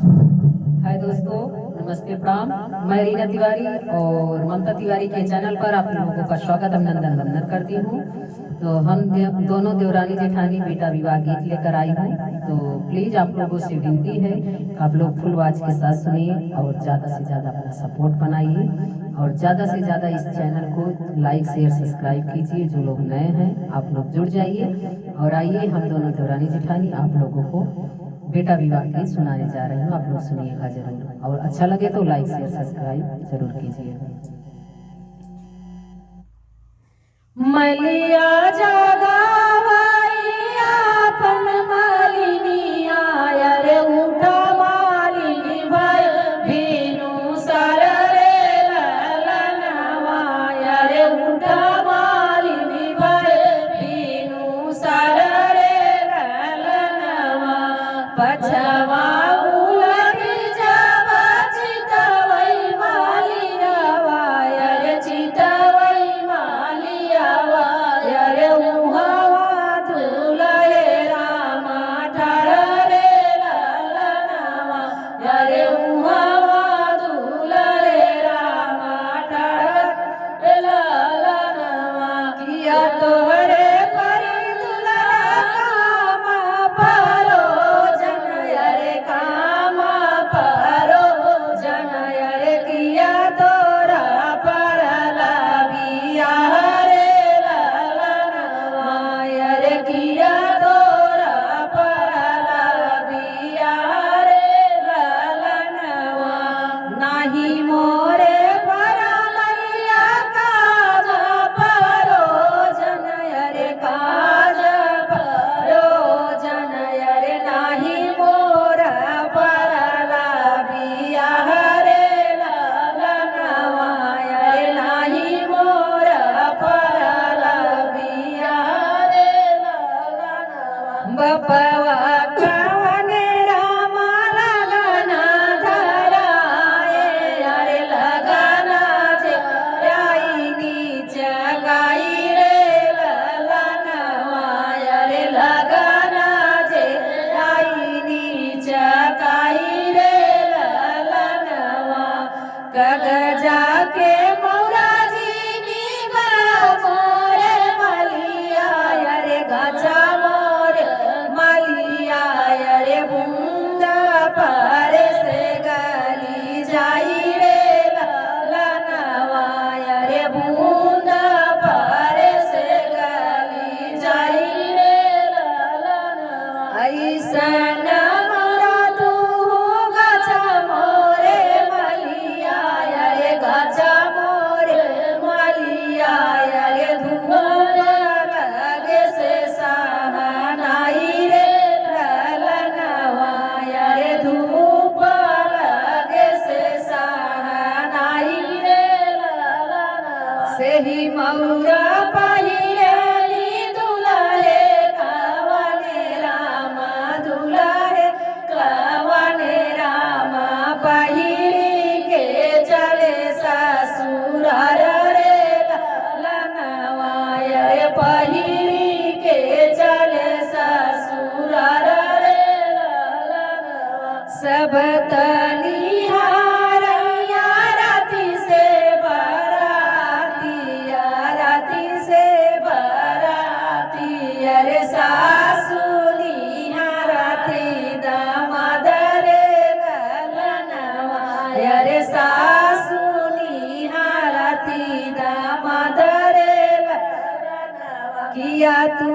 हाय दोस्तों, नमस्ते प्रणाम। मैं रीना तिवारी और ममता तिवारी के चैनल पर आप लोगों का स्वागत अभिनंदन वंदन करती हूँ। तो हम दोनों देवरानी जेठानी बेटा विवाह गीत लेकर आई हूँ। तो प्लीज आप लोगों से विनती है, आप लोग फुल आवाज के साथ सुनिए और ज्यादा से ज्यादा अपना सपोर्ट बनाइए और ज्यादा से ज्यादा इस चैनल को लाइक शेयर सब्सक्राइब कीजिए। जो लोग नए हैं आप लोग जुड़ जाइए और आइए हम दोनों देवरानी जेठानी आप लोगों को बेटा विवाह गीत सुनाने जा रही हूँ। आप लोग सुनिएगा जरूर और अच्छा लगे तो लाइक शेयर सब्सक्राइब जरूर कीजिएगा। मलिया जागावैया अपन मालिनिया रे उठा मालिनी भय भीनु सर रे ललनवा रे उठा मालिनी भय भीनु सर रे ललनवा पछवा उलटी जावा चितवै मालियावा रे चितवै मालियावा रे उहावा धुलहे रामा ठाड़ रे ललनवा रे उहावा धुलहे रामा ठाड़ रे ललनवा किया तोहरे परी दुल्हा कामा परो जन रे कामा परो जन रे किया तोरा परला बियाह रे ललनवा रे किया तोरा परला बियाह रे ललनवा नाही मोरे परलैया काज परो जन रे काज परो जन रे नाही मोरा परला बियाह रे ललनवा रे नाही मोरा परला बियाह रे ललनवा बपवा कवने रामा लगना धराए अरे लगना जे राईनी जगाई रे ललनवा रे लगना जे राईनी जगाई रे ललनवा कगजा के मौराजी नी मोरे मलिया रे गजा मोरे मलिया रे बूंदा पर से गली जाई रे ललनवा रे बूंदा पर से गली जाई रे ललनवा ऐसन मोरा तू गजा मोरे मलिया रे गजा मोरे मलिया रे धुआं लगे से सहनाई रे ललनवा रे धूप लगे से सहनाई रे ललनवा सेही मौरा पहिरेली दुल्हे कवने रामा दुल्हे कवने रामा पहिरी के चले ससुरार रे ललनवा रे पहिरी के चले ससुरार रे ललनवा सब तनिहारैया राति से बरातिया राति से बराती रे सासु निहारती दामाद रे ललनवा रे सासु निहारती दामाद रे ललनवा किया तू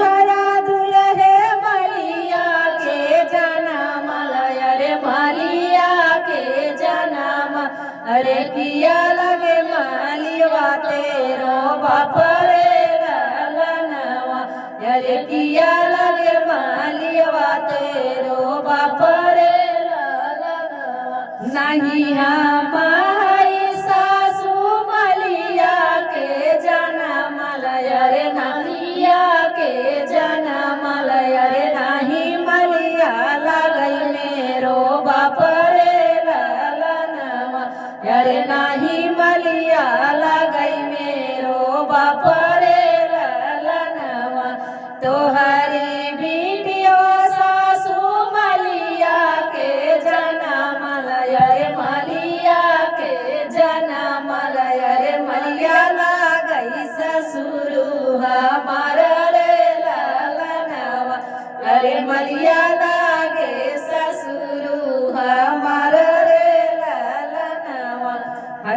हरा दुल्हे मलिया के जनम रे मलिया के जनम अरे किया लगे मालिवा तेरो बाप रे ललनवा अरे किया लगे मालिवा तेरो बाप रे ललनवा नहीं हम सासू मलिया के जनम रे नलिया के जनम रे नहीं मलिया लगई मेरो बाप रे ललनवा रे नहीं मलिया लगई मेरो बाप रे ललनवा तोहरी वीडियो सासू मलिया के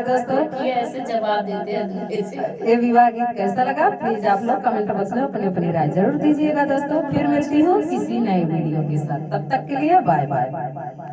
दोस्तों। ये ऐसे जवाब देते हैं दूल्हे से। ये विवाह गीत कैसा लगा प्लीज आप लोग कमेंट बॉक्स में अपनी अपनी राय जरूर दीजिएगा दोस्तों। फिर मिलती हूँ किसी नए वीडियो के साथ, तब तक के लिए बाय बाय।